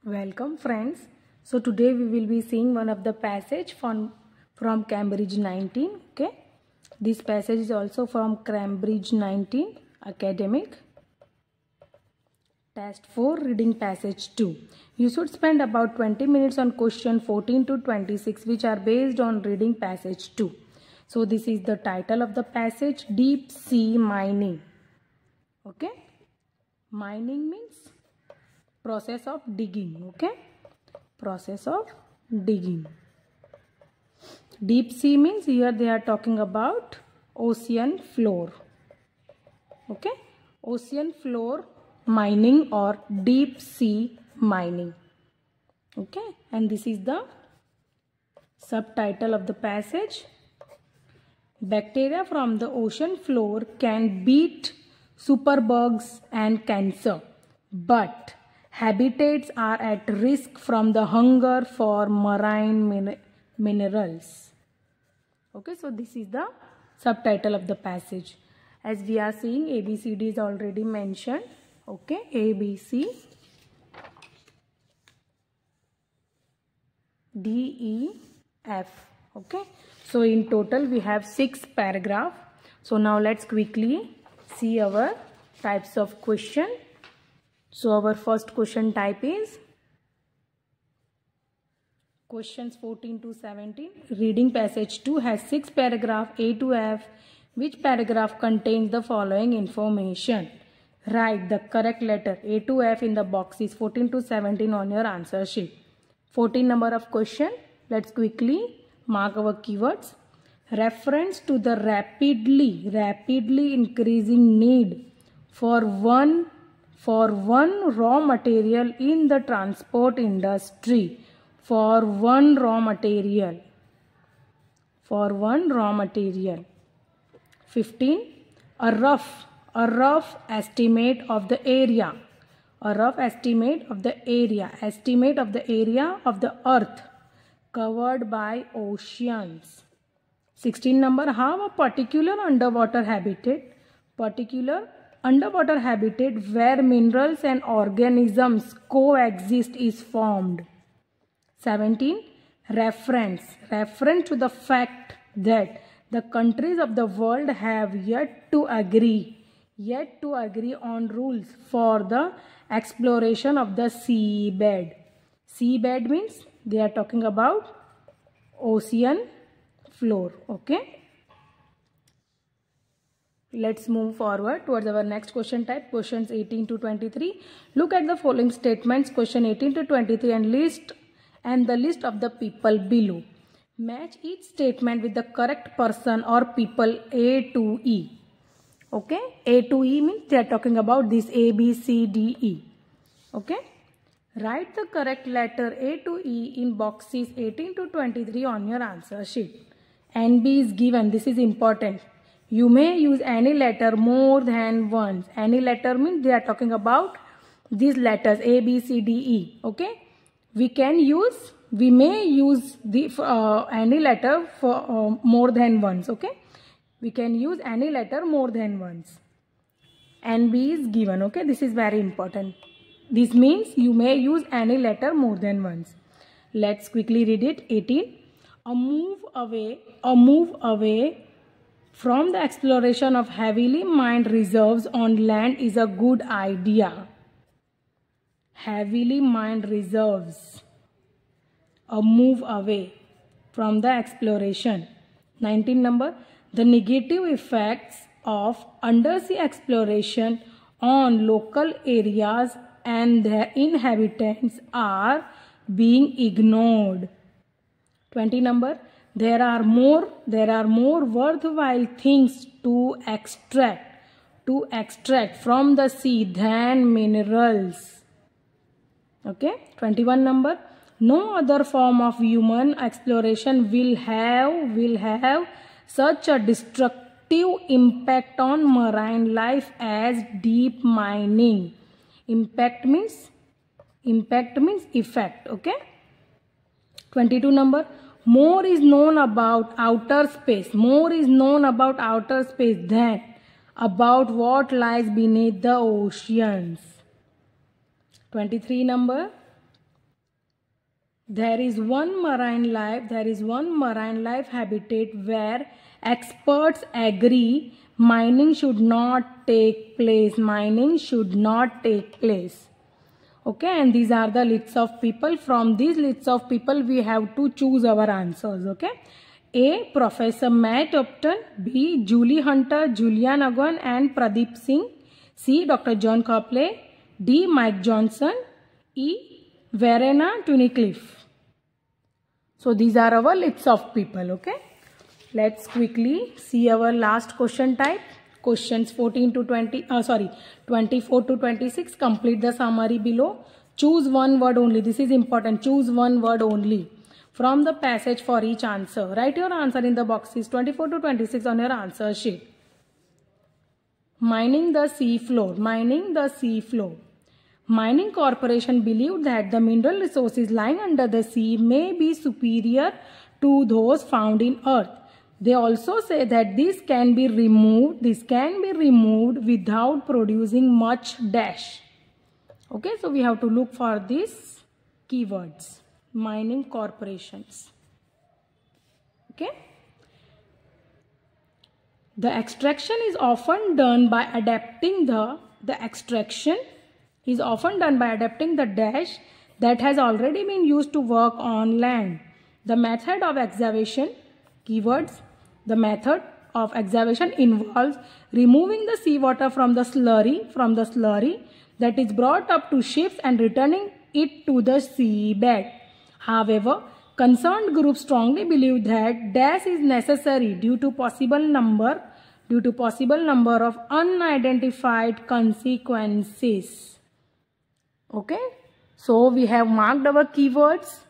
Welcome friends. So today we will be seeing one of the passage from Cambridge 19. Okay. This passage is also from Cambridge 19 academic. Test 4 reading passage 2. You should spend about 20 minutes on question 14 to 26 which are based on reading passage 2. So this is the title of the passage, deep sea mining. Okay. Mining means process of digging. Okay, process of digging. Deep sea means here they are talking about ocean floor. Okay, ocean floor mining or deep sea mining. Okay, and this is the subtitle of the passage. Bacteria from the ocean floor can beat superbugs and cancer, but habitats are at risk from the hunger for marine minerals. Okay, so this is the subtitle of the passage. As we are seeing, ABCD is already mentioned. Okay, A, B, C, D, E, F. Okay, so in total we have 6 paragraphs. So now let's quickly see our types of question. So our first question type is questions 14 to 17. Reading passage 2 has 6 paragraphs A to F. Which paragraph contains the following information? Write the correct letter A to F in the boxes 14 to 17 on your answer sheet. 14 number of question. Let's quickly mark our keywords. Reference to the rapidly increasing need for one raw material in the transport industry. For one raw material. 15. A rough estimate of the area. Estimate of the area of the earth covered by oceans. 16 number, how a particular underwater habitat where minerals and organisms coexist is formed. 17. Reference to the fact that the countries of the world have yet to agree on rules for the exploration of the seabed. Seabed means they are talking about ocean floor. Okay. Let's move forward towards our next question type, questions 18 to 23. Look at the following statements, question 18 to 23 and the list of the people below. Match each statement with the correct person or people A to E. Okay, A to E means they are talking about this A, B, C, D, E. Okay, write the correct letter A to E in boxes 18 to 23 on your answer sheet. NB is given. This is important. You may use any letter more than once. Any letter means they are talking about these letters A, B, C, D, E. Okay. We may use the any letter for more than once. Okay. We can use any letter more than once. NB is given. Okay. This is very important. This means you may use any letter more than once. Let's quickly read it. 18. A move away from the exploration of heavily mined reserves on land is a good idea. Heavily mined reserves. A move away from the exploration. 19 number. The negative effects of undersea exploration on local areas and their inhabitants are being ignored. 20 number. There are more worthwhile things to extract from the sea than minerals. Okay. 21 number. No other form of human exploration will have such a destructive impact on marine life as deep mining. Impact means effect. Okay. 22 number. More is known about outer space than about what lies beneath the oceans. 23 number. there is one marine life habitat where experts agree mining should not take place. Okay, and these are the lists of people. From these lists of people we have to choose our answers. Okay, A. Professor Matt Upton, B. Julie Hunter, Julian Agon and Pradeep Singh, C. Dr. John Copley, D. Mike Johnson, E. Verena Tunnicliffe. So these are our lists of people. Okay, let's quickly see our last question type. Questions 24 to 26. Complete the summary below. Choose one word only. This is important. Choose one word only from the passage for each answer. Write your answer in the boxes 24 to 26 on your answer sheet. Mining the sea floor. Mining Corporation believed that the mineral resources lying under the sea may be superior to those found in earth. They also say that this can be removed without producing much dash. Okay, so we have to look for these keywords. Mining corporations. Okay. The extraction is often done by adapting the dash that has already been used to work on land. The method of excavation, keywords, the method of excavation involves removing the seawater from the slurry that is brought up to ships and returning it to the seabed. However, concerned groups strongly believe that dash is necessary due to possible number of unidentified consequences. Okay, so we have marked our keywords.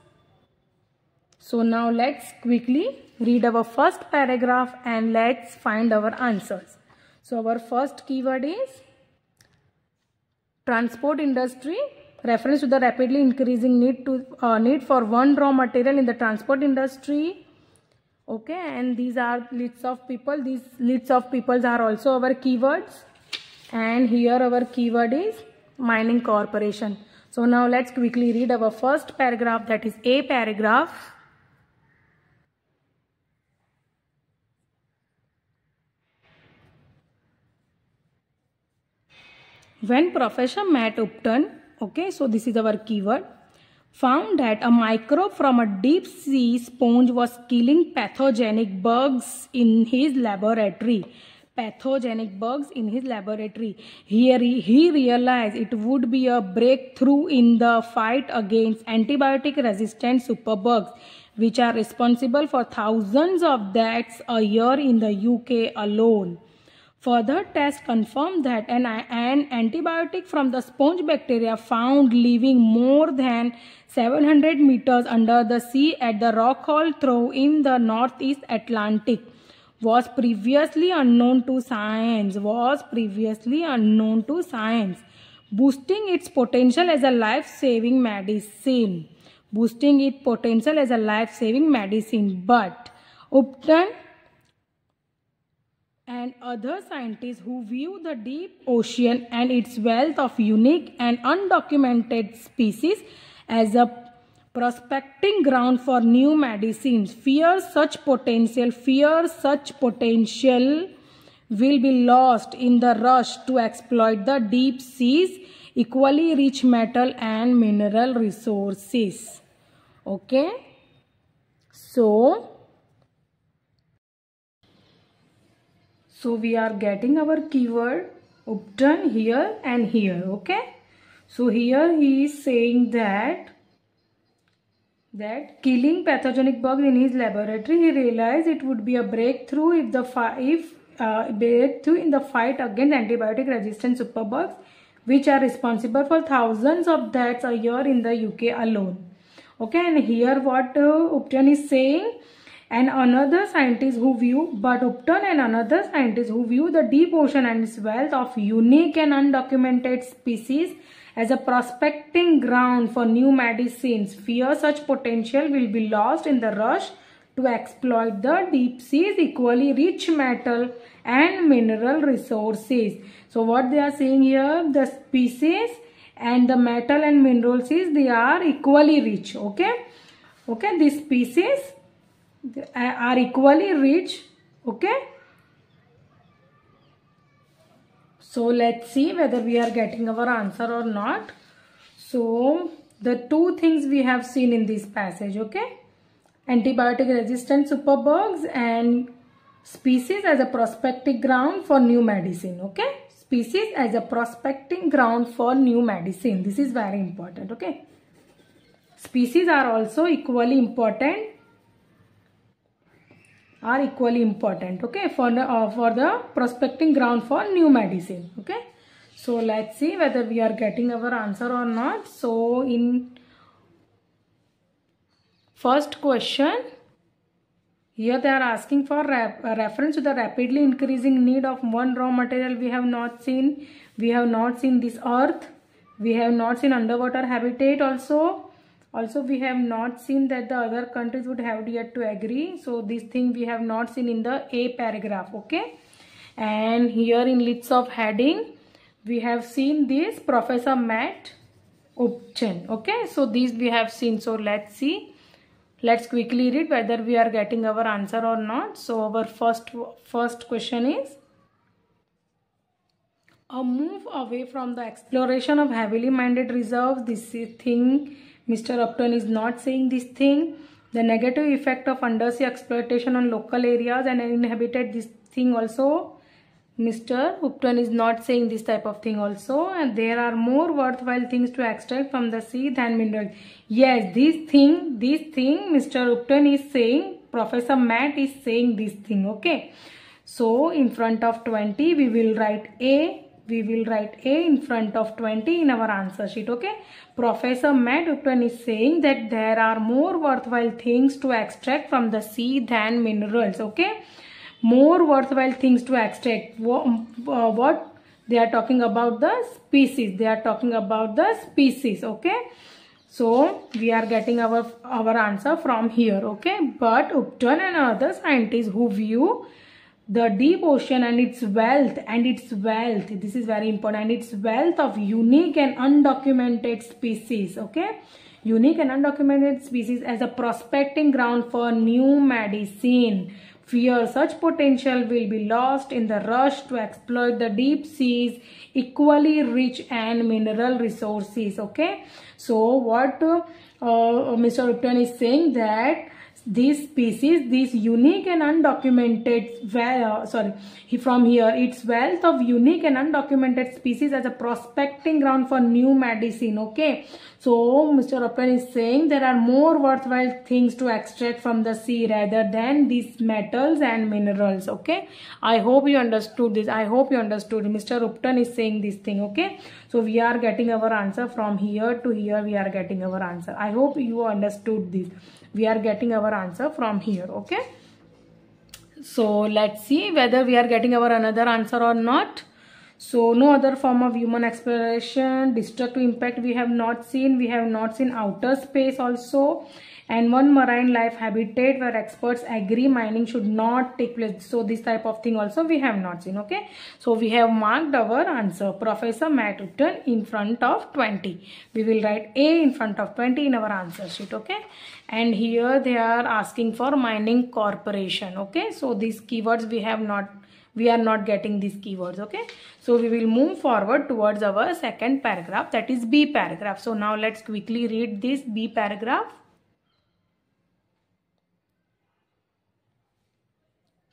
So now let's quickly read our first paragraph and let's find our answers. So our first keyword is transport industry. Reference to the rapidly increasing need for one raw material in the transport industry. Okay, and these are lists of people. These lists of people are also our keywords. And here our keyword is mining corporation. So now let's quickly read our first paragraph, that is A paragraph. When Professor Matt Upton, okay, so this is our keyword, found that a microbe from a deep sea sponge was killing pathogenic bugs in his laboratory. Here he realized it would be a breakthrough in the fight against antibiotic-resistant superbugs, which are responsible for thousands of deaths a year in the UK alone. Further tests confirmed that an antibiotic from the sponge bacteria found living more than 700 meters under the sea at the Rockall Trough in the Northeast Atlantic was previously unknown to science, boosting its potential as a life-saving medicine. But Upton and other scientists who view the deep ocean and its wealth of unique and undocumented species as a prospecting ground for new medicines fear such potential will be lost in the rush to exploit the deep sea's equally rich metal and mineral resources. Okay, so we are getting our keyword Upton here and here. Okay, so here he is saying that killing pathogenic bugs in his laboratory, he realized it would be a breakthrough in the fight against antibiotic resistant superbugs, which are responsible for thousands of deaths a year in the UK alone. Okay, and here what Upton is saying, Upton and another scientist who view the deep ocean and its wealth of unique and undocumented species as a prospecting ground for new medicines fear such potential will be lost in the rush to exploit the deep sea's equally rich metal and mineral resources. So what they are saying here, the species and the metal and minerals, they are equally rich. Okay, Okay, these species are equally rich. Okay, so let's see whether we are getting our answer or not. So the two things we have seen in this passage, okay, antibiotic resistant superbugs and species as a prospecting ground for new medicine. Okay, species as a prospecting ground for new medicine. This is very important. Okay, species are also equally important. Okay, for the prospecting ground for new medicine. Okay, so let's see whether we are getting our answer or not. So in first question, here they are asking for a reference to the rapidly increasing need of one raw material we have not seen. We have not seen this earth. We have not seen underwater habitat also. Also, we have not seen that the other countries would have yet to agree. So, this thing we have not seen in the A paragraph. Okay. And here in lists of heading, we have seen this Professor Matt Upton. Okay. So, these we have seen. So, let's see. Let's quickly read whether we are getting our answer or not. So, our first question is, a move away from the exploration of heavily mined reserves. This thing, Mr. Upton is not saying this thing. The negative effect of undersea exploitation on local areas and uninhabited, this thing also. Mr. Upton is not saying this type of thing also. And there are more worthwhile things to extract from the sea than minerals. Yes, this thing Mr. Upton is saying, Professor Matt is saying this thing. Okay. So, in front of 20, we will write A. We will write A in front of 20 in our answer sheet. Okay. Professor Matt Upton is saying that there are more worthwhile things to extract from the sea than minerals. Okay. More worthwhile things to extract. What they are talking about? The species. They are talking about the species. Okay. So we are getting our answer from here. Okay. But Upton and other scientists who view the deep ocean and its wealth, this is very important, and its wealth of unique and undocumented species, okay, unique and undocumented species as a prospecting ground for new medicine, fear such potential will be lost in the rush to exploit the deep seas equally rich and mineral resources. Okay, so what Mr. Upton is saying, that these species, these unique and undocumented, from here, its wealth of unique and undocumented species as a prospecting ground for new medicine. Okay, so Mr. Upton is saying there are more worthwhile things to extract from the sea rather than these metals and minerals. Okay, I hope you understood this. I hope you understood. Mr. Upton is saying this thing. Okay, so we are getting our answer from here to here. We are getting our answer. I hope you understood this. We are getting our answer from here. Okay, so let's see whether we are getting our another answer or not. So no other form of human exploration, destructive impact we have not seen. We have not seen outer space also, and one marine life habitat where experts agree mining should not take place. So this type of thing also we have not seen. Okay, so we have marked our answer, Professor Matt Upton, in front of 20. We will write A in front of 20 in our answer sheet. Okay, and here they are asking for mining corporation. Okay, so these keywords we are not getting these keywords. Okay, so we will move forward towards our second paragraph, that is B paragraph. So now let's quickly read this B paragraph.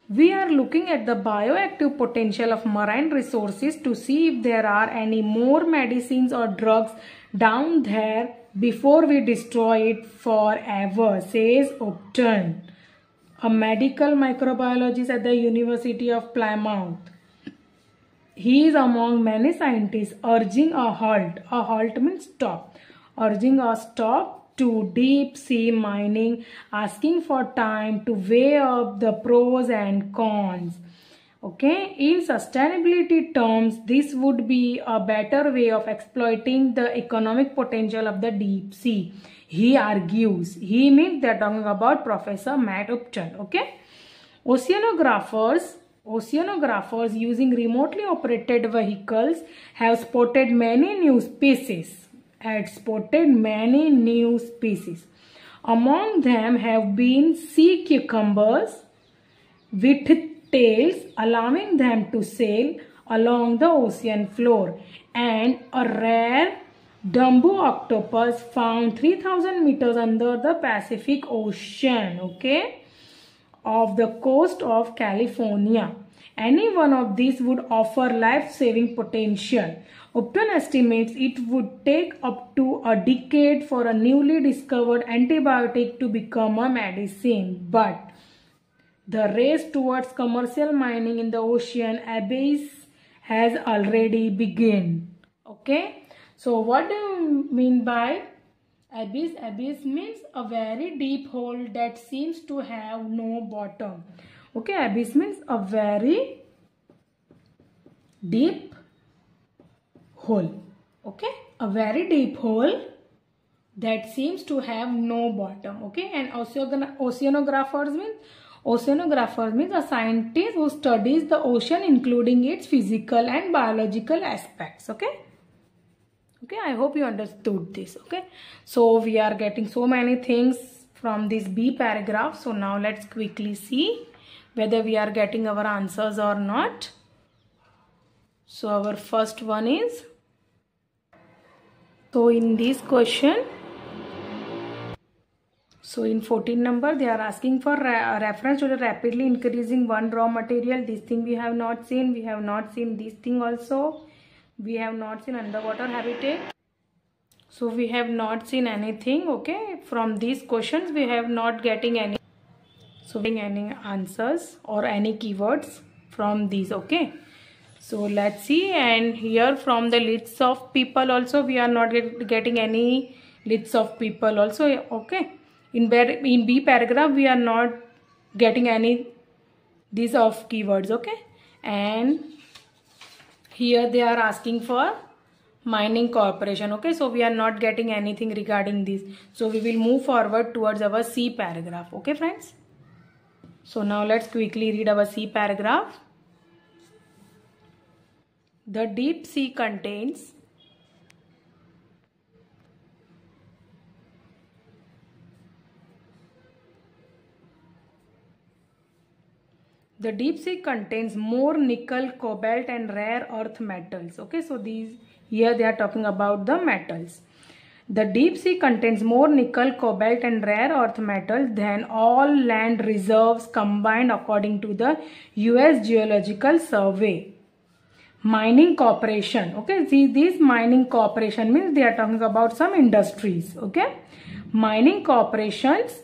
We are looking at the bioactive potential of marine resources to see if there are any more medicines or drugs down there before we destroy it forever, says Upton, a medical microbiologist at the University of Plymouth. He is among many scientists urging a halt. A halt means stop. Urging a stop to deep sea mining, asking for time to weigh up the pros and cons. Okay, in sustainability terms, this would be a better way of exploiting the economic potential of the deep sea, he argues. He means they are talking about Professor Matt Upton. Okay, oceanographers using remotely operated vehicles have spotted many new species. Among them have been sea cucumbers with tails allowing them to sail along the ocean floor, and a rare Dumbo octopus found 3000 meters under the Pacific Ocean, okay, of the coast of California. Any one of these would offer life-saving potential. Upton estimates it would take up to a decade for a newly discovered antibiotic to become a medicine, but the race towards commercial mining in the ocean abyss has already begun. Okay, so what do you mean by abyss? Abyss means a very deep hole that seems to have no bottom. Okay, abyss means a very deep hole. Okay, a very deep hole that seems to have no bottom. Okay, and oceanographers means a scientist who studies the ocean, including its physical and biological aspects. Okay, I hope you understood this. Okay, so we are getting so many things from this B paragraph. So now let's quickly see whether we are getting our answers or not. So our first one is, so in this question, so in 14 number, they are asking for reference to the rapidly increasing one raw material. This thing we have not seen. We have not seen this thing also. We have not seen underwater habitat. So we have not seen anything. Okay, from these questions we have not getting any. So any answers or any keywords from these. Okay, so let's see. And here from the lists of people also we are not getting any lists of people also. Okay. In B paragraph we are not getting any these of keywords. Okay, and here they are asking for mining corporation. Okay, so we are not getting anything regarding this. So we will move forward towards our C paragraph. Okay friends, so now let's quickly read our C paragraph. The deep sea contains more nickel, cobalt and rare earth metals. Okay, so these here they are talking about the metals. The deep sea contains more nickel, cobalt and rare earth metals than all land reserves combined according to the US Geological Survey. Mining corporation. Okay, see, this mining corporation means they are talking about some industries. Okay, mining corporations,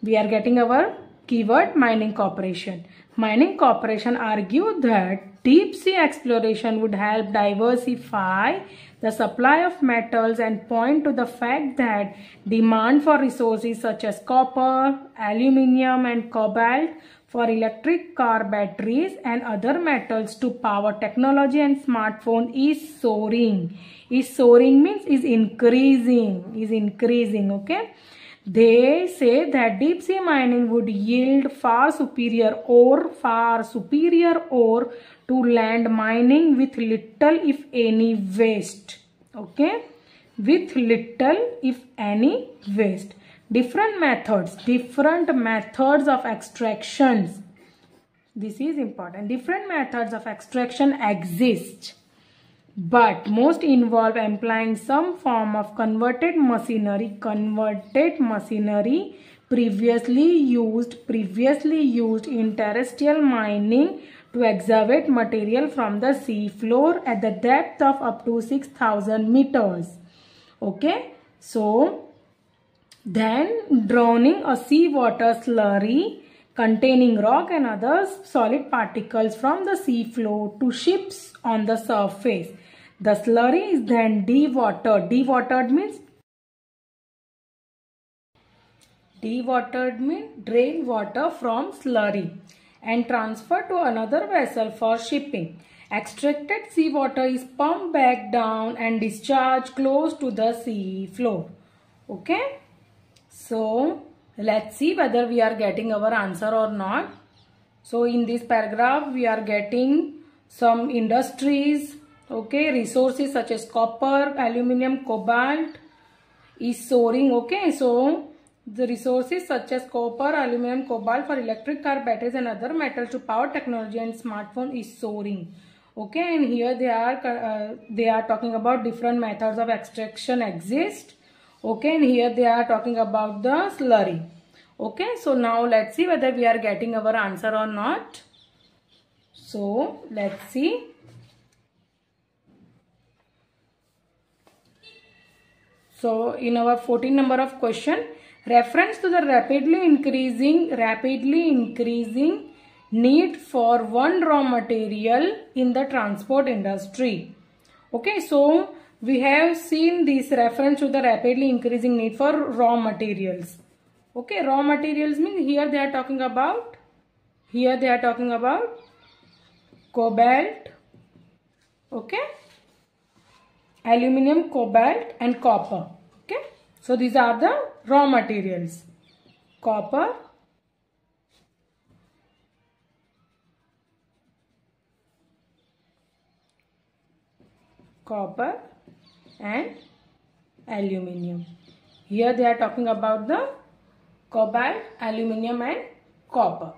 we are getting our keyword mining corporation. Mining corporation argue that deep sea exploration would help diversify the supply of metals and point to the fact that demand for resources such as copper, aluminium and cobalt for electric car batteries and other metals to power technology and smartphone is soaring. Is soaring means is increasing. Okay, they say that deep sea mining would yield far superior ore to land mining with little if any waste. Okay, with little if any waste. Different methods of extractions. This is important. Different methods of extraction exist, but most involve employing some form of converted machinery previously used in terrestrial mining to excavate material from the sea floor at the depth of up to 6000 meters. Okay, so then drowning a seawater slurry containing rock and other solid particles from the sea floor to ships on the surface. The slurry is then dewatered. Dewatered means drain water from slurry and transferred to another vessel for shipping. Extracted seawater is pumped back down and discharged close to the sea floor. Okay, so let's see whether we are getting our answer or not. So in this paragraph we are getting some industries. Okay, resources such as copper, aluminium, cobalt is soaring. Okay, so the resources such as copper, aluminum, cobalt for electric car batteries and other metals to power technology and smartphone is soaring. Okay, and here they are talking about different methods of extraction exist. Okay, and here they are talking about the slurry. Okay, so now let's see whether we are getting our answer or not. So let's see. So in our 14 number of question, reference to the rapidly increasing need for one raw material in the transport industry. Okay, so we have seen this reference to the rapidly increasing need for raw materials. Okay, raw materials means here they are talking about cobalt, okay, aluminum, cobalt and copper. Okay, so these are the raw materials: copper, and aluminum. Here they are talking about the cobalt, aluminum and copper.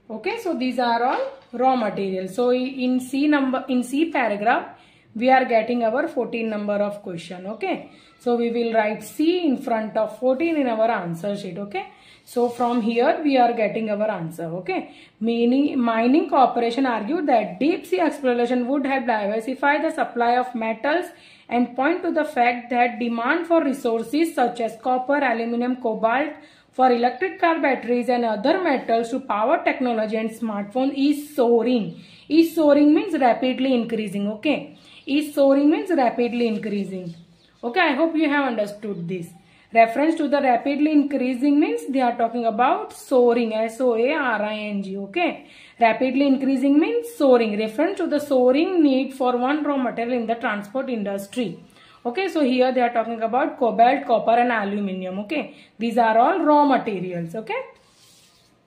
Okay, so these are all raw materials. So in C paragraph we are getting our 14 number of question. Okay, so we will write C in front of 14 in our answer sheet. Okay, so from here we are getting our answer. Okay, mining corporation argued that deep sea exploration would help diversify the supply of metals and point to the fact that demand for resources such as copper, aluminum, cobalt for electric car batteries and other metals to power technology and smartphone is soaring. Is soaring means rapidly increasing. Okay, is soaring means rapidly increasing. Okay, I hope you have understood this. Reference to the rapidly increasing means they are talking about soaring, S-O-A-R-I-N-G. Okay, rapidly increasing means soaring. Reference to the soaring need for one raw material in the transport industry. Okay, so here they are talking about cobalt, copper and aluminum. Okay, these are all raw materials. Okay,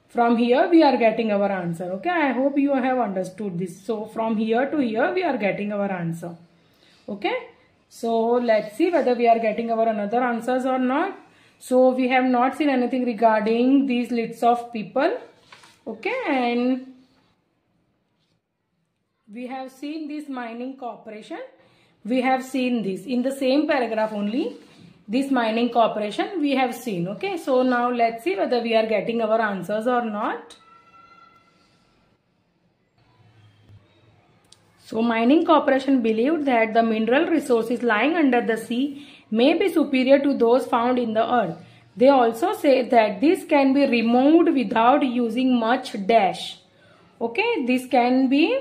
from here we are getting our answer. Okay, I hope you have understood this. So from here to here we are getting our answer. Okay, so let's see whether we are getting our another answers or not. So we have not seen anything regarding these lists of people. Okay, and we have seen this mining corporation. We have seen this in the same paragraph only. This mining corporation we have seen. Okay, so now let's see whether we are getting our answers or not. So mining corporation believed that the mineral resources lying under the sea may be superior to those found in the earth. They also say that this can be removed without using much dash. Okay, this can be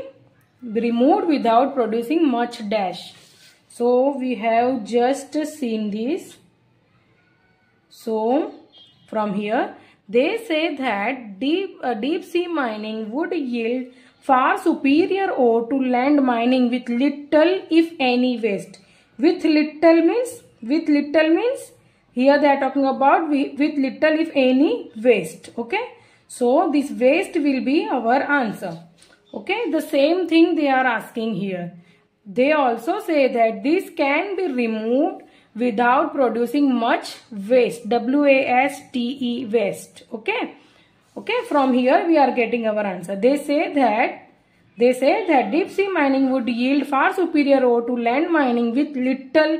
removed without producing much dash. So we have just seen this. So from here they say that deep sea mining would yield far superiore ore to land mining with little if any waste. With little means here they are talking about with little if any waste. Okay, so this waste will be our answer. Okay, the same thing they are asking here. They also say that this can be removed without producing much waste. W-A-S-T-E, waste. Okay. Okay, from here we are getting our answer. They say that deep sea mining would yield far superior ore to land mining with little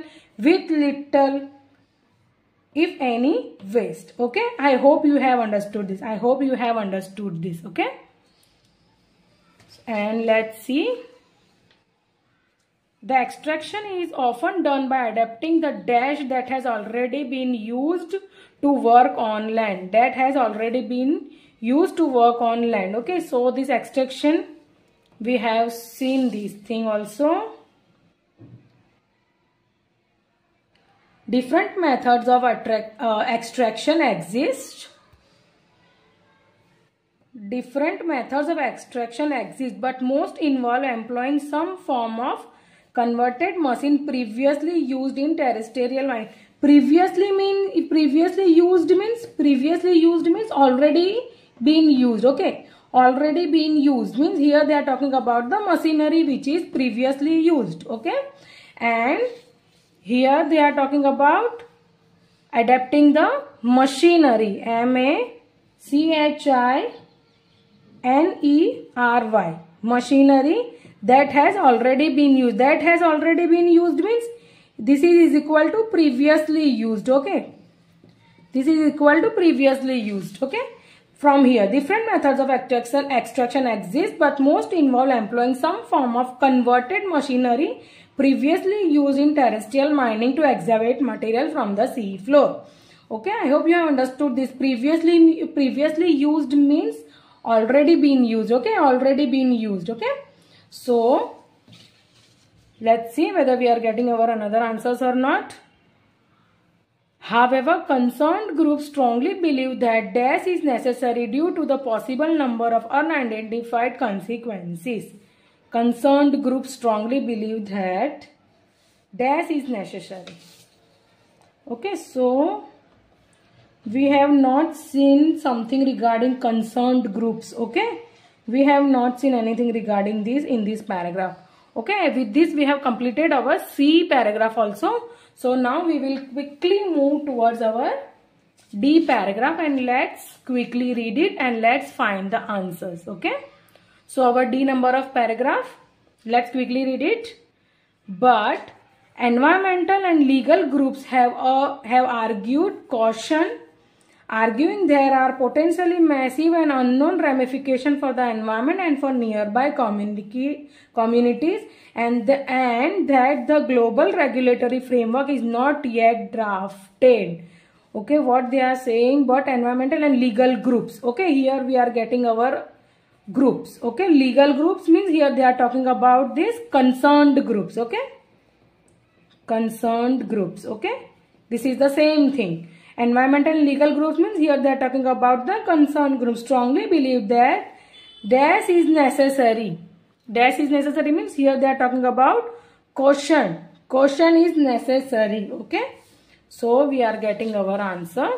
if any waste. Okay, I hope you have understood this. Okay, and let's see. The extraction is often done by adapting the dash that has already been used to work on land. Okay, so this extraction, we have seen this thing also. Different methods of extraction exist. But most involve employing some form of converted machine previously used in terrestrial mining. Previously used means already been used. Okay, already been used means here they are talking about the machinery which is previously used. Okay, and here they are talking about adapting the machinery, machinery, machinery that has already been used. That has already been used means this is equal to previously used. Okay, this is equal to previously used. Okay, from here different methods of extraction exist, but most involve employing some form of converted machinery previously used in terrestrial mining to excavate material from the sea floor. Okay, I hope you have understood this. Previously used means already been used. Okay, already been used. Okay, so let's see whether we are getting our another answers or not. However, concerned groups strongly believe that dash is necessary due to the possible number of unidentified consequences. Concerned groups strongly believe that dash is necessary. Okay, so we have not seen something regarding concerned groups. Okay, we have not seen anything regarding this in this paragraph. Okay, with this we have completed our C paragraph also. So now we will quickly move towards our D paragraph and let's quickly read it and let's find the answers. Okay, so our D number of paragraph, let's quickly read it. But environmental and legal groups have argued caution, arguing there are potentially massive and unknown ramifications for the environment and for nearby communities, and that the global regulatory framework is not yet drafted. Okay, what they are saying, but environmental and legal groups. Okay, here we are getting our groups. Okay, legal groups means here they are talking about this concerned groups. Okay, concerned groups. Okay, this is the same thing. Environmental and legal groups means here they are talking about the concerned groups. Strongly believe that dash is necessary. Dash is necessary means here they are talking about caution. Caution is necessary. Okay, so we are getting our answer.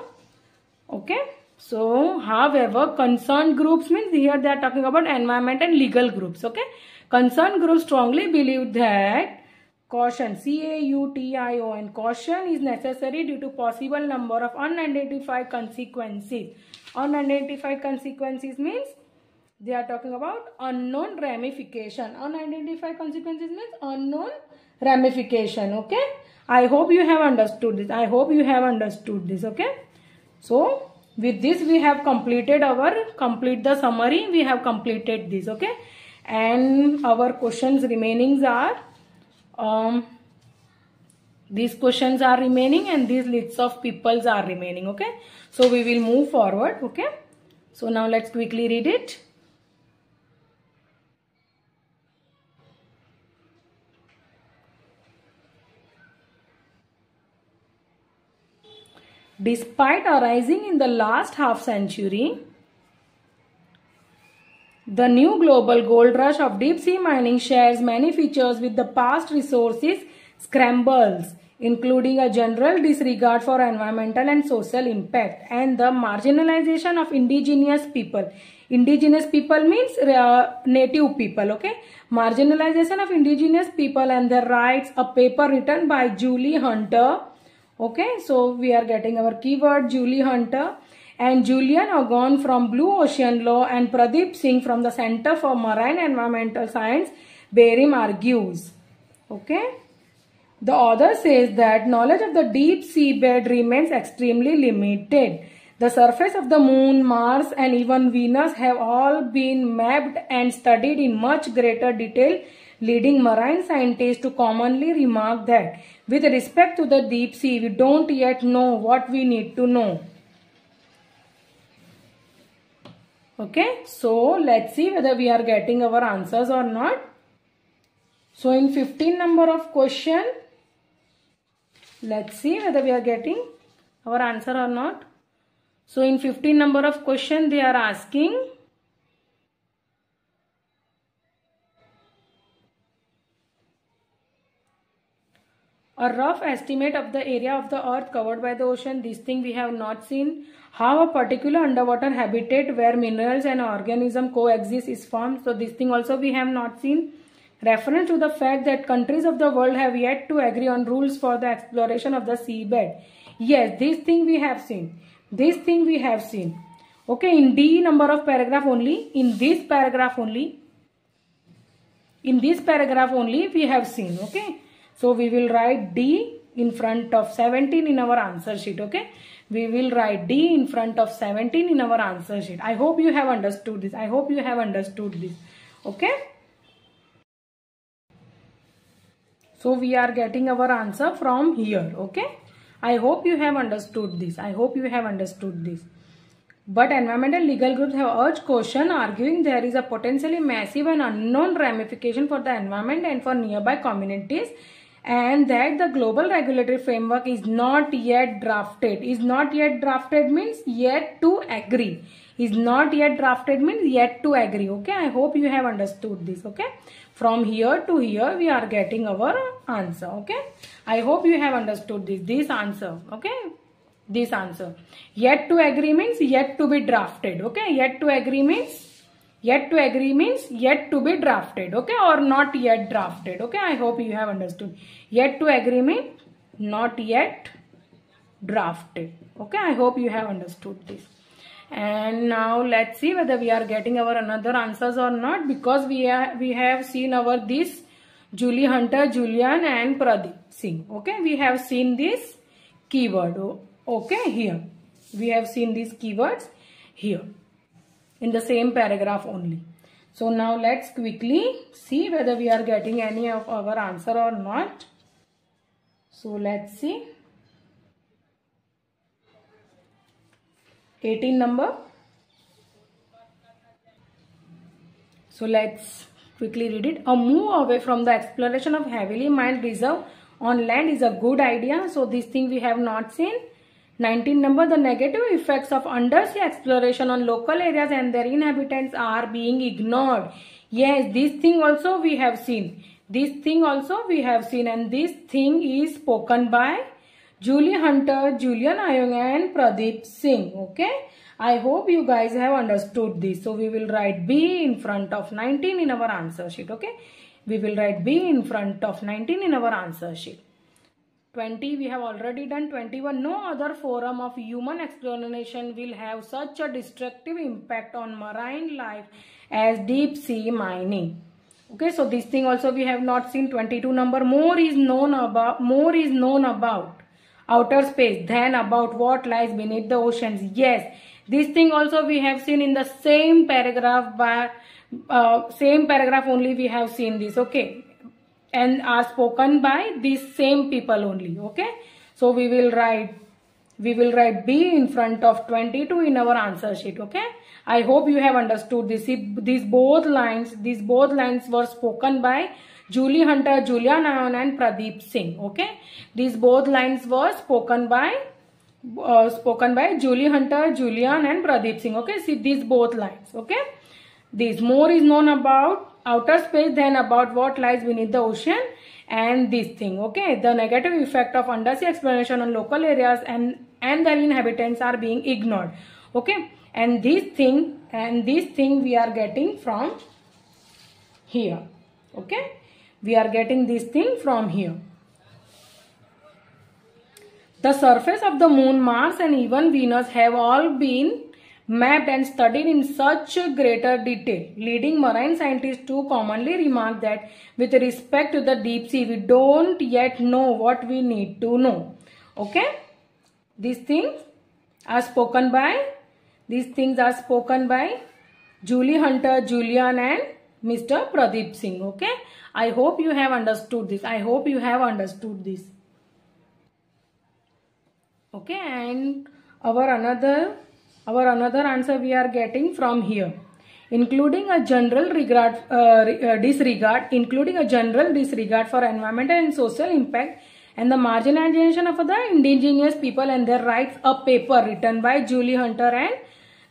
Okay, so however concerned groups means here they are talking about environment and legal groups. Okay, concerned groups strongly believe that caution, C-A-U-T-I-O-N, caution is necessary due to possible number of unidentified consequences. Unidentified consequences means they are talking about unknown ramification. Unidentified consequences means unknown ramification. Okay, I hope you have understood this. I hope you have understood this. Okay, so with this we have completed the summary. We have completed this. Okay, and our questions remaining are these questions are remaining and these lists of peoples are remaining. Okay, so we will move forward. Okay, so now let's quickly read it. Despite arising in the last half century, the new global gold rush of deep sea mining shares many features with the past resources scrambles, including a general disregard for environmental and social impact and the marginalization of indigenous people. Indigenous people means native people. Okay, marginalization of indigenous people and their rights, a paper written by Julie Hunter. Okay, so we are getting our keyword Julie Hunter and Julian Ogon from Blue Ocean Law and Pradeep Singh from the Center for Marine Environmental Science, Berim argues. Okay, the author says that knowledge of the deep sea bed remains extremely limited. The surface of the Moon, Mars and even Venus have all been mapped and studied in much greater detail, leading marine scientists to commonly remark that with respect to the deep sea, we don't yet know what we need to know. Okay, so let's see whether we are getting our answers or not. So in 15 number of question, let's see whether we are getting our answer or not. So in 15 number of question, they are asking a rough estimate of the area of the earth covered by the ocean. This thing we have not seen. How a particular underwater habitat where minerals and organisms coexist is formed. So this thing also we have not seen. Reference to the fact that countries of the world have yet to agree on rules for the exploration of the seabed. Yes, this thing we have seen. This thing we have seen. Okay, in D number of paragraph only, in this paragraph only, we have seen. Okay, so we will write D in front of 17 in our answer sheet. Okay, we will write D in front of 17 in our answer sheet. I hope you have understood this. I hope you have understood this. Okay, so we are getting our answer from here. Okay, I hope you have understood this. I hope you have understood this. But environmental legal groups have urged caution, arguing there is a potentially massive and unknown ramification for the environment and for nearby communities, and that the global regulatory framework is not yet drafted. Is not yet drafted means yet to agree. Is not yet drafted means yet to agree. Okay, I hope you have understood this. Okay, from here to here we are getting our answer. Okay, I hope you have understood this answer. Okay, this answer. Yet to agree means yet to be drafted. Okay, yet to agree means yet to be drafted. Okay, or not yet drafted. Okay, I hope you have understood. Yet to agree means not yet drafted. Okay, I hope you have understood this. And now let's see whether we are getting our another answers or not, because we have seen our this Julie Hunter, Julian and Pradeep Singh. Okay, we have seen this keyword. Okay, here we have seen these keywords here in the same paragraph only. So now let's quickly see whether we are getting any of our answer or not. So let's see. 18 number. So let's quickly read it. A move away from the exploration of heavily mined reserve on land is a good idea. So this thing we have not seen. 19 number, the negative effects of undersea exploration on local areas and their inhabitants are being ignored. Yes, this thing also we have seen. This thing also we have seen, and this thing is spoken by Julie Hunter, Julian Ayong and Pradeep Singh. Okay, I hope you guys have understood this. So we will write B in front of 19 in our answer sheet. Okay, we will write B in front of 19 in our answer sheet. 20 we have already done. 21, no other forum of human exploration will have such a destructive impact on marine life as deep sea mining. Okay, so this thing also we have not seen. 22 number, more is known about outer space than about what lies beneath the oceans. Yes, this thing also we have seen in the same paragraph, only we have seen this. Okay, and are spoken by these same people only. Okay, so we will write B in front of 22 in our answer sheet. Okay, I hope you have understood this. These both lines were spoken by Julie Hunter, Julian Ayong and Pradeep Singh. Okay, these both lines were spoken by Julie Hunter, Julian and Pradeep Singh. Okay, see these both lines. Okay, this more is known about outer space than about what lies beneath the ocean, and this thing. Okay, the negative effect of undersea exploration on local areas and their inhabitants are being ignored. Okay, and this thing we are getting from here. Okay, we are getting this thing from here. The surface of the moon, Mars and even Venus have all been mapped and studied in such greater detail, leading marine scientists to commonly remark that with respect to the deep sea, we don't yet know what we need to know. Okay, these things are spoken by Julie Hunter, Julian and Mr. Pradeep Singh. Okay, I hope you have understood this. Okay, and our another answer we are getting from here, including a general disregard for environmental and social impact and the marginalization of the indigenous people and their rights. A paper written by Julie Hunter and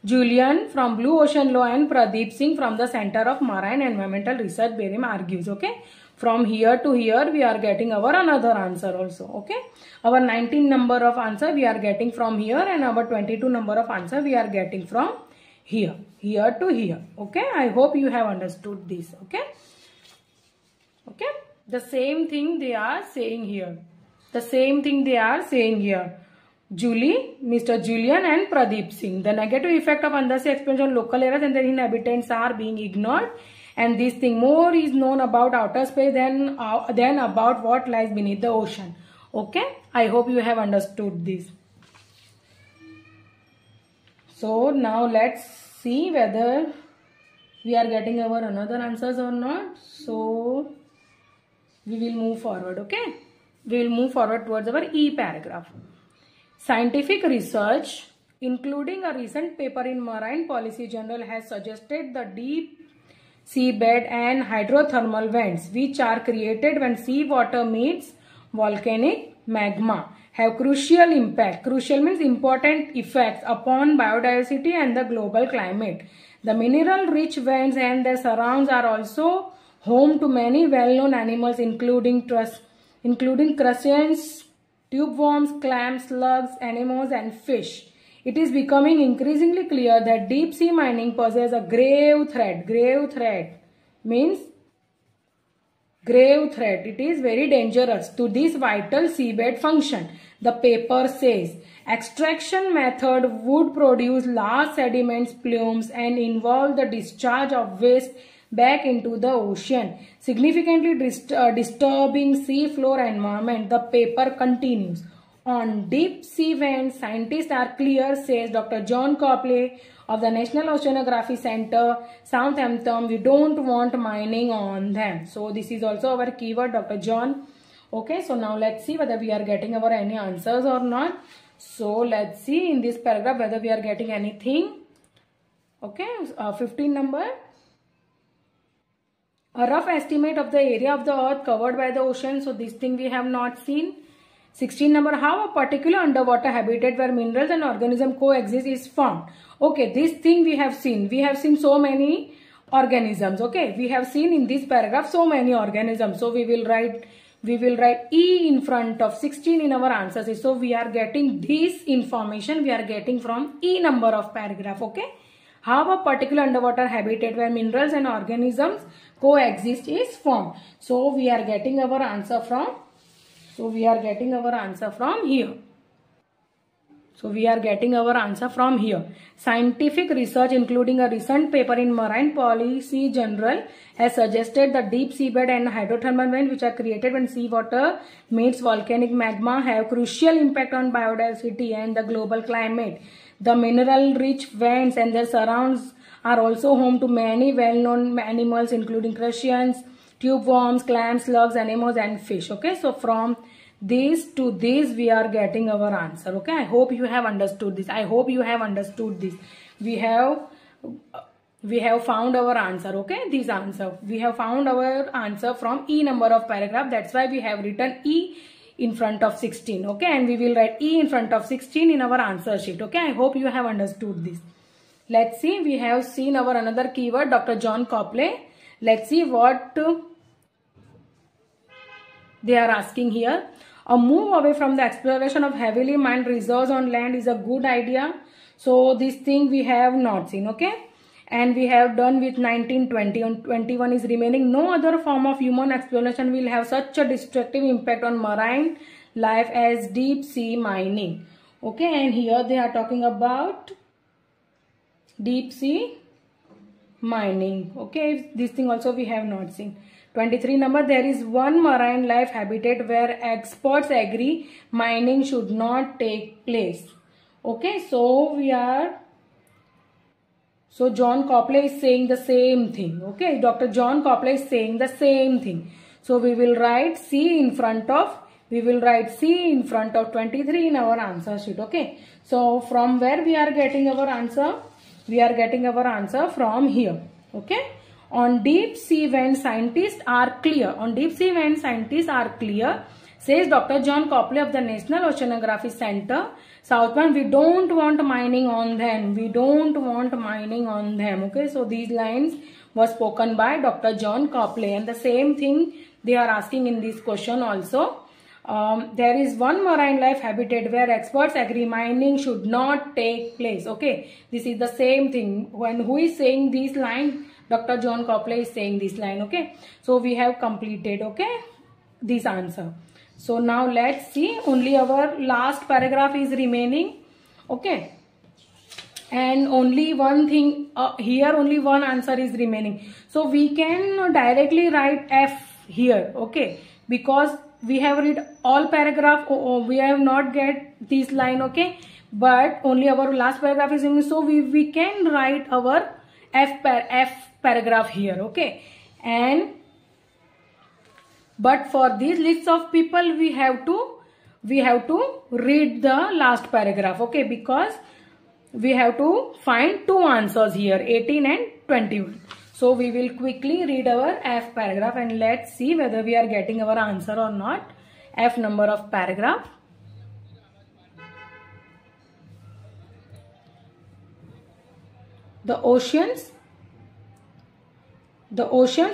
Julian from Blue Ocean Law and Pradeep Singh from the Center of Marine Environmental Research, Berim argues. Okay, from here to here we are getting our another answer also. Okay, our 19 number of answer we are getting from here, and our 22 number of answer we are getting from here to here. Okay, I hope you have understood this. Okay, the same thing they are saying here. Julie, Mr. Julian and Pradeep Singh. The negative effect of undersea expansion on local areas and their inhabitants are being ignored. And this thing, more is known about outer space than about what lies beneath the ocean. Okay, I hope you have understood this. So now let's see whether we are getting our another answers or not. So we will move forward. Okay, we will move forward towards our E paragraph. Scientific research, including a recent paper in Marine Policy Journal, has suggested the deep seabed and hydrothermal vents, which are created when seawater meets volcanic magma, have crucial impact. Crucial means important effects upon biodiversity and the global climate. The mineral-rich vents and their surrounds are also home to many well-known animals, including crustaceans, tube worms, clams, slugs, anemones, and fish. It is becoming increasingly clear that deep sea mining poses a grave threat. Grave threat means grave threat. It is very dangerous to this vital seabed function. The paper says extraction method would produce large sediments plumes and involve the discharge of waste back into the ocean, significantly disturbing seafloor environment. The paper continues. On deep sea vents, scientists are clear, says Dr. John Copley of the National Oceanography Center, Southampton. We don't want mining on them. So this is also our keyword, Dr. John. Okay, so now let's see whether we are getting our any answers or not. So let's see in this paragraph whether we are getting anything. Okay, 15 number. A rough estimate of the area of the earth covered by the ocean. So this thing we have not seen. 16 number, how a particular underwater habitat where minerals and organisms coexist is formed. Okay, this thing we have seen. We have seen so many organisms. Okay, we have seen in this paragraph so many organisms. So we will write E in front of 16 in our answers. So we are getting this information we are getting from E number of paragraph. Okay, how a particular underwater habitat where minerals and organisms coexist is formed. So we are getting our answer from. So we are getting our answer from here. Scientific research, including a recent paper in Marine Policy Journal, has suggested the deep seabed and hydrothermal vents, which are created when seawater meets volcanic magma, have crucial impact on biodiversity and the global climate. The mineral-rich vents and their surrounds are also home to many well-known animals, including crustaceans, tube worms, clams, slugs, anemones, and fish. Okay, so from this to this we are getting our answer. Okay, I hope you have understood this. We have found our answer. Okay, this answer we have found our answer from E number of paragraph. That's why we have written E in front of 16. Okay, and we will write E in front of 16 in our answer sheet. Okay, I hope you have understood this. Let's see, we have seen our another keyword, Dr. John Copley. Let's see what they are asking here. A move away from the exploration of heavily mined reserves on land is a good idea. So this thing we have not seen. Okay, and we have done with 19, 20 and 21 is remaining. No other form of human exploration will have such a destructive impact on marine life as deep sea mining. Okay, and here they are talking about deep sea mining. Okay, this thing also we have not seen. 23 number, there is one marine life habitat where experts agree mining should not take place. Okay, so John Copley is saying the same thing. Okay, Dr. John Copley is saying the same thing. So we will write C in front of 23 in our answer sheet. Okay, so from where we are getting our answer? We are getting our answer from here. Okay. On deep sea vents, scientists are clear. Says Dr. John Copley of the National Oceanography Center, Southbound. We don't want mining on them. Okay, so these lines were spoken by Dr. John Copley, and the same thing they are asking in this question also. There is one marine life habitat where experts agree mining should not take place. Okay, this is the same thing. Who is saying this line? Dr. John Copley is saying this line. Okay, so we have completed, okay, this answer. So now let's see, only our last paragraph is remaining. Okay, and only one thing here, only one answer is remaining. So we can directly write F here, okay, because we have read all paragraph. We have not get this line, okay, but only our last paragraph is remaining. So we can write our F paragraph here, okay. And but for these lists of people, we have to read the last paragraph, okay, because we have to find two answers here, 18 and 21. So we will quickly read our F paragraph and let's see whether we are getting our answer or not. F number of paragraph. The oceans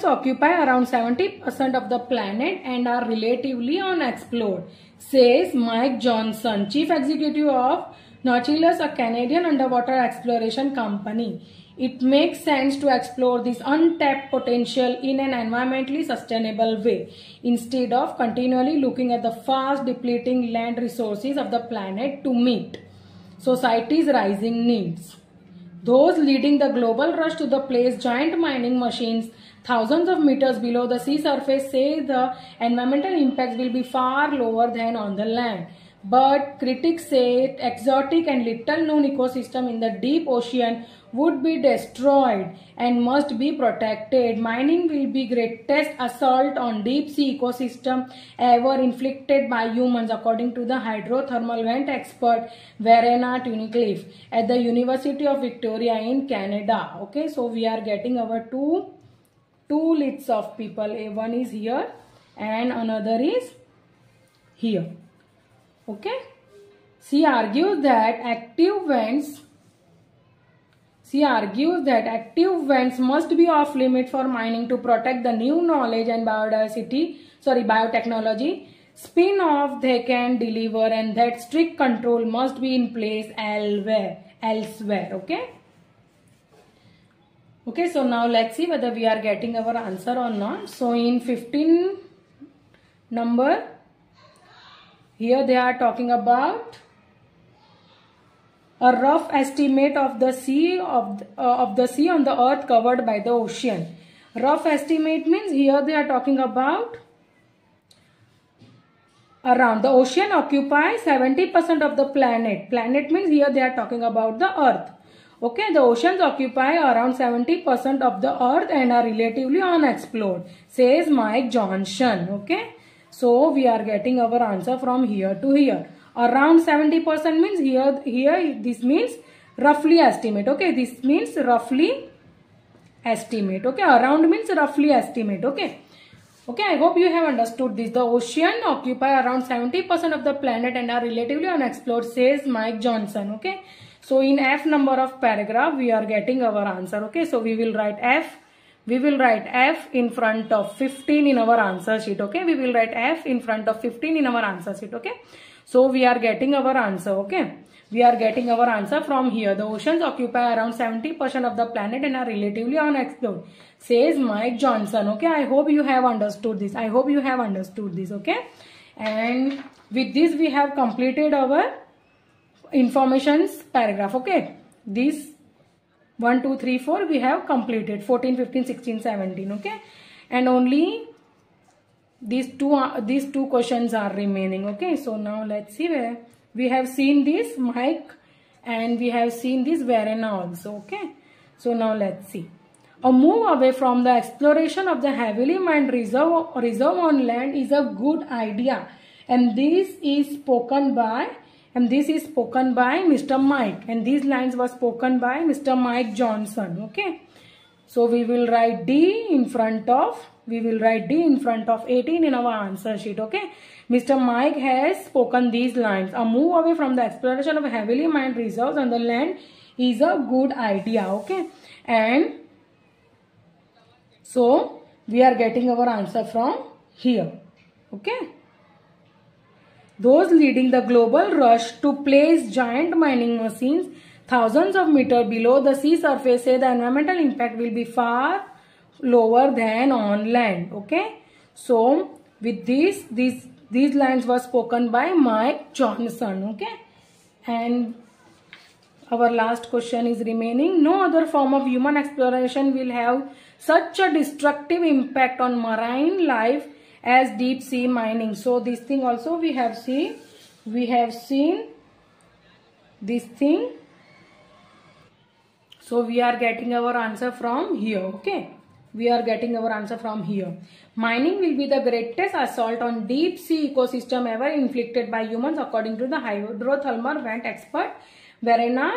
occupy around 70% of the planet and are relatively unexplored, says Mike Johnson, Chief Executive of Nautilus, a Canadian underwater exploration company. It makes sense to explore this untapped potential in an environmentally sustainable way, instead of continually looking at the fast depleting land resources of the planet to meet society's rising needs. Those leading the global rush to the place giant mining machines thousands of meters below the sea surface say the environmental impacts will be far lower than on the land. But critics say exotic and little known ecosystem in the deep ocean would be destroyed and must be protected. Mining will be greatest assault on deep sea ecosystem ever inflicted by humans, according to the hydrothermal vent expert Verena Tunnicliffe at the University of Victoria in Canada. Okay, so we are getting our two lists of people. One is here and another is here. Okay, she argues that active vents must be off limit for mining to protect the new knowledge and biotechnology spin-off they can deliver, and that strict control must be in place elsewhere. Okay, so now let's see whether we are getting our answer or not. So in 15 number, here they are talking about a rough estimate of the sea on the earth covered by the ocean. Rough estimate means here they are talking about around the ocean occupies 70% of the planet. Planet means here they are talking about the earth. Okay, the oceans occupy around 70% of the earth and are relatively unexplored, says Mike Johnson. Okay, so we are getting our answer from here to here. Around 70% means here this means roughly estimate. Okay, this means roughly estimate. Okay, around means roughly estimate. Okay, I hope you have understood this. The ocean occupy around 70% of the planet and are relatively unexplored, says Mike Johnson. Okay, so in F number of paragraph we are getting our answer. Okay, so we will write F. We will write F in front of 15 in our answer sheet. Okay, we will write F in front of 15 in our answer sheet. Okay, so we are getting our answer. Okay, we are getting our answer from here. The oceans occupy around 70% of the planet and are relatively unexplored, says Mike Johnson. Okay, I hope you have understood this. Okay, and with this we have completed our informations paragraph. Okay, this 1, 2, 3, 4 we have completed. 14, 15, 16, 17. Okay, and only these two questions are remaining. Okay, so now let's see where we have seen this Mike and we have seen this Verena also. Okay, so now let's see. A move away from the exploration of the heavily mined reserve on land is a good idea, and this is spoken by Mr. Mike, and these lines were spoken by Mr. Mike Johnson. Okay, so we will write D in front of 18 in our answer sheet. Okay, Mr. Mike has spoken these lines. A move away from the exploration of heavily mined reserves on the land is a good idea. Okay, and so we are getting our answer from here. Okay, those leading the global rush to place giant mining machines thousands of meters below the sea surface say the environmental impact will be far lower than on land. Okay, so with this These lines were spoken by Mike Johnson. Okay, and our last question is remaining. No other form of human exploration will have such a destructive impact on marine life as deep sea mining. So this thing also we have seen. We have seen this thing. So we are getting our answer from here. Okay, we are getting our answer from here. Mining will be the greatest assault on deep sea ecosystem ever inflicted by humans, according to the hydrothermal vent expert Verena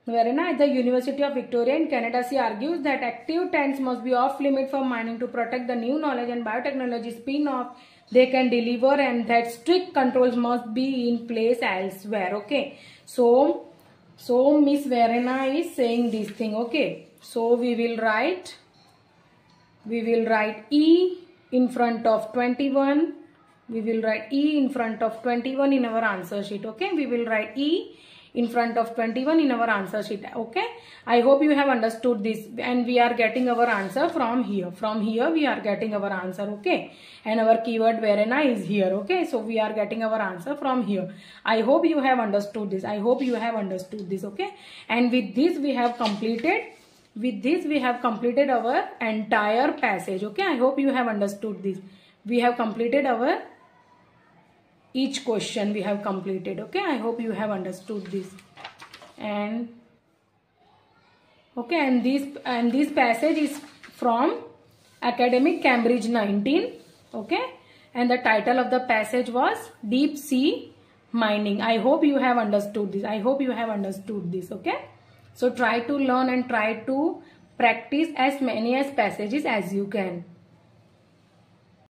at the University of Victoria in Canada. She argues that active tents must be off limit for mining to protect the new knowledge and biotechnology spin-off they can deliver, and that strict controls must be in place elsewhere. Okay, so Miss Verena is saying this thing. Okay, so we will write E in front of 21. We will write E in front of 21 in our answer sheet. Okay, we will write E in front of 21 in our answer sheet. Okay, I hope you have understood this, and we are getting our answer from here. From here we are getting our answer. Okay, and our keyword Verena is here. Okay, so we are getting our answer from here. I hope you have understood this. I hope you have understood this. Okay, and with this we have completed. With this we have completed our entire passage. Okay, I hope you have understood this. We have completed our each question we have completed. Okay, I hope you have understood this. And okay, and this passage is from Academic Cambridge 19. Okay, and the title of the passage was Deep Sea Mining. I hope you have understood this. I hope you have understood this. Okay, so try to learn and try to practice as many as passages as you can.